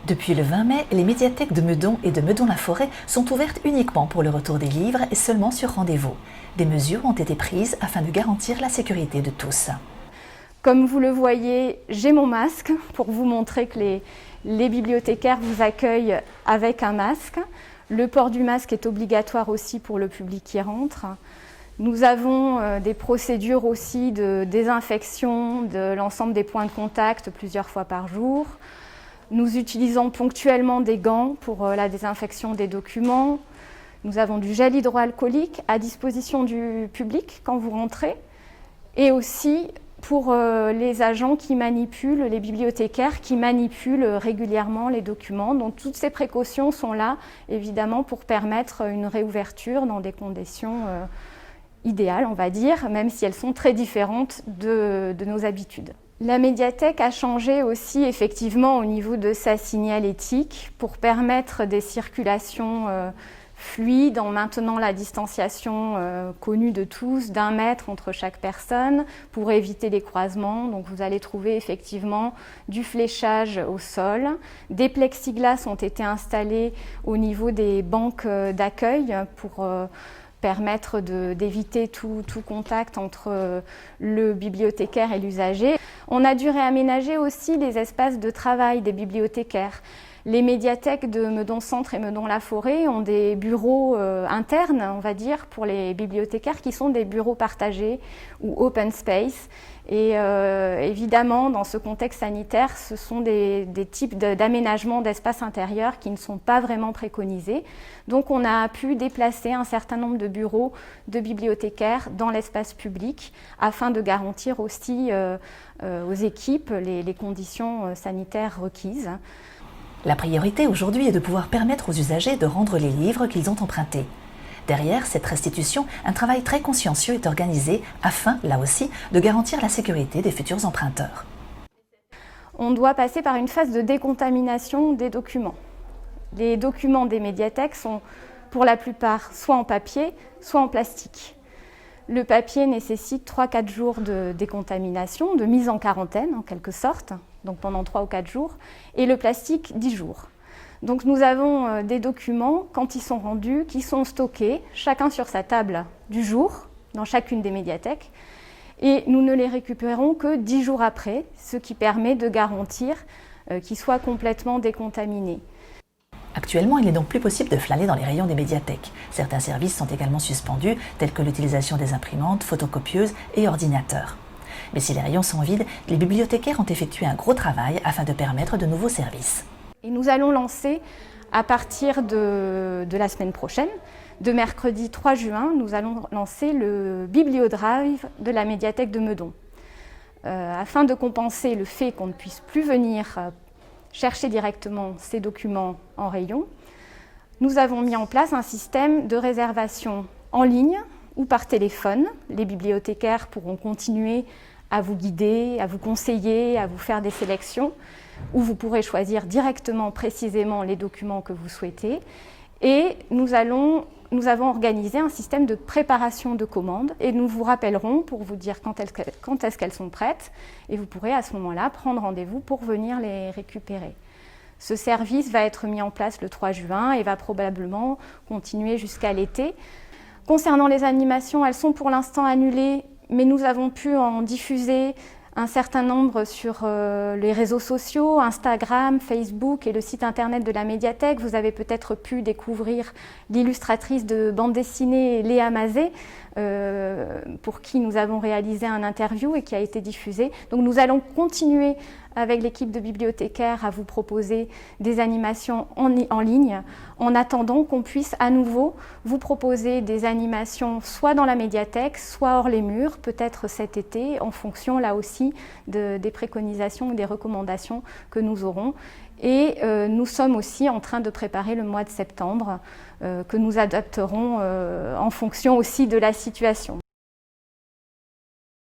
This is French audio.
Depuis le 20 mai, les médiathèques de Meudon et de Meudon-la-Forêt sont ouvertes uniquement pour le retour des livres et seulement sur rendez-vous. Des mesures ont été prises afin de garantir la sécurité de tous. Comme vous le voyez, j'ai mon masque pour vous montrer que les bibliothécaires vous accueillent avec un masque. Le port du masque est obligatoire aussi pour le public qui rentre. Nous avons des procédures aussi de désinfection de l'ensemble des points de contact plusieurs fois par jour. Nous utilisons ponctuellement des gants pour la désinfection des documents. Nous avons du gel hydroalcoolique à disposition du public quand vous rentrez. Et aussi pour les agents qui manipulent, les bibliothécaires qui manipulent régulièrement les documents. Donc toutes ces précautions sont là, évidemment, pour permettre une réouverture dans des conditions idéales, on va dire, même si elles sont très différentes de nos habitudes. La médiathèque a changé aussi effectivement au niveau de sa signalétique pour permettre des circulations fluides en maintenant la distanciation connue de tous, d'1 mètre entre chaque personne pour éviter les croisements. Donc vous allez trouver effectivement du fléchage au sol. Des plexiglas ont été installés au niveau des banques d'accueil pour permettre d'éviter tout contact entre le bibliothécaire et l'usager. On a dû réaménager aussi les espaces de travail des bibliothécaires. Les médiathèques de Meudon-Centre et Meudon-la-Forêt ont des bureaux internes, on va dire, pour les bibliothécaires qui sont des bureaux partagés ou open space. Et évidemment, dans ce contexte sanitaire, ce sont des types d'aménagements d'espaces intérieurs qui ne sont pas vraiment préconisés. Donc on a pu déplacer un certain nombre de bureaux de bibliothécaires dans l'espace public afin de garantir aussi aux équipes les conditions sanitaires requises. La priorité aujourd'hui est de pouvoir permettre aux usagers de rendre les livres qu'ils ont empruntés. Derrière cette restitution, un travail très consciencieux est organisé afin, là aussi, de garantir la sécurité des futurs emprunteurs. On doit passer par une phase de décontamination des documents. Les documents des médiathèques sont pour la plupart soit en papier, soit en plastique. Le papier nécessite 3-4 jours de décontamination, de mise en quarantaine en quelque sorte, donc pendant 3 ou 4 jours, et le plastique 10 jours. Donc nous avons des documents, quand ils sont rendus, qui sont stockés, chacun sur sa table du jour, dans chacune des médiathèques, et nous ne les récupérons que 10 jours après, ce qui permet de garantir qu'ils soient complètement décontaminés. Actuellement, il n'est donc plus possible de flâner dans les rayons des médiathèques. Certains services sont également suspendus, tels que l'utilisation des imprimantes, photocopieuses et ordinateurs. Mais si les rayons sont vides, les bibliothécaires ont effectué un gros travail afin de permettre de nouveaux services. Et nous allons lancer, à partir de la semaine prochaine, de mercredi 3 juin, nous allons lancer le BiblioDrive de la médiathèque de Meudon. Afin de compenser le fait qu'on ne puisse plus venir chercher directement ces documents en rayon, nous avons mis en place un système de réservation en ligne ou par téléphone. Les bibliothécaires pourront continuer à vous guider, à vous conseiller, à vous faire des sélections, où vous pourrez choisir directement, précisément les documents que vous souhaitez. Et nous avons organisé un système de préparation de commandes et nous vous rappellerons pour vous dire quand est-ce qu'elles sont prêtes et vous pourrez à ce moment-là prendre rendez-vous pour venir les récupérer. Ce service va être mis en place le 3 juin et va probablement continuer jusqu'à l'été. Concernant les animations, elles sont pour l'instant annulées, mais nous avons pu en diffuser un certain nombre sur les réseaux sociaux, Instagram, Facebook et le site internet de la médiathèque. Vous avez peut-être pu découvrir l'illustratrice de bande dessinée Léa Mazet, pour qui nous avons réalisé un interview et qui a été diffusé. Donc nous allons continuer avec l'équipe de bibliothécaires à vous proposer des animations en ligne en attendant qu'on puisse à nouveau vous proposer des animations soit dans la médiathèque, soit hors les murs, peut-être cet été, en fonction là aussi des préconisations ou des recommandations que nous aurons. Et nous sommes aussi en train de préparer le mois de septembre que nous adapterons en fonction aussi de la situation.